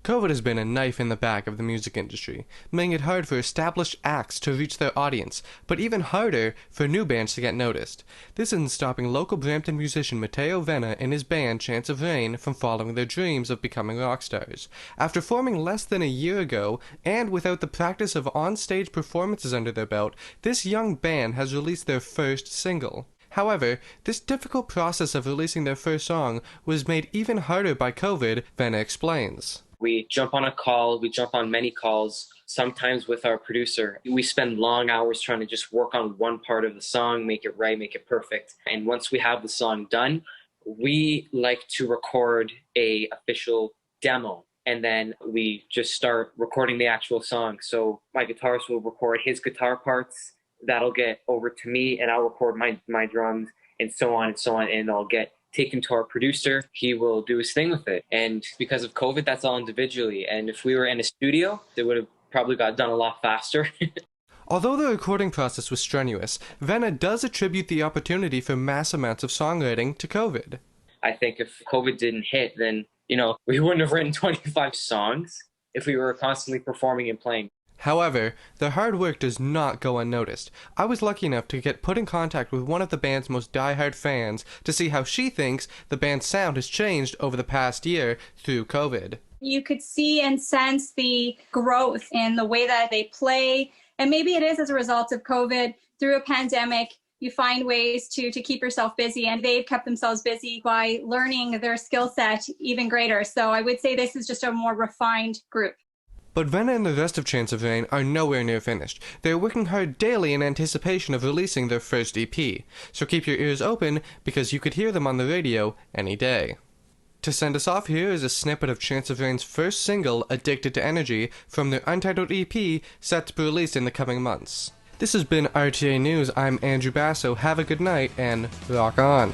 COVID has been a knife in the back of the music industry, making it hard for established acts to reach their audience, but even harder for new bands to get noticed. This isn't stopping local Brampton musician Matteo Venna and his band Chance of Rain from following their dreams of becoming rock stars. After forming less than a year ago, and without the practice of on-stage performances under their belt, this young band has released their first single. However, this difficult process of releasing their first song was made even harder by COVID, Venna explains. We jump on a call, we jump on many calls, sometimes with our producer. We spend long hours trying to just work on one part of the song, make it right, make it perfect. And once we have the song done, we like to record an official demo. And then we just start recording the actual song. So my guitarist will record his guitar parts, that'll get over to me, and I'll record my drums, and so on and so on, and I'll get taken to our producer. He will do his thing with it. And because of COVID, that's all individually. And if we were in a studio, it would have probably got done a lot faster. Although the recording process was strenuous, Venna does attribute the opportunity for mass amounts of songwriting to COVID. I think if COVID didn't hit, then, we wouldn't have written 25 songs if we were constantly performing and playing. However, their hard work does not go unnoticed. I was lucky enough to get put in contact with one of the band's most diehard fans to see how she thinks the band's sound has changed over the past year through COVID. You could see and sense the growth in the way that they play, and maybe it is as a result of COVID. Through a pandemic, you find ways to keep yourself busy, and they've kept themselves busy by learning their skill set even greater. So I would say this is just a more refined group. But Venna and the rest of Chance of Rain are nowhere near finished. They are working hard daily in anticipation of releasing their first EP, so keep your ears open because you could hear them on the radio any day. To send us off, here is a snippet of Chance of Rain's first single, Addicted to Energy, from their untitled EP set to be released in the coming months. This has been RTA News. I'm Andrew Basso. Have a good night and rock on.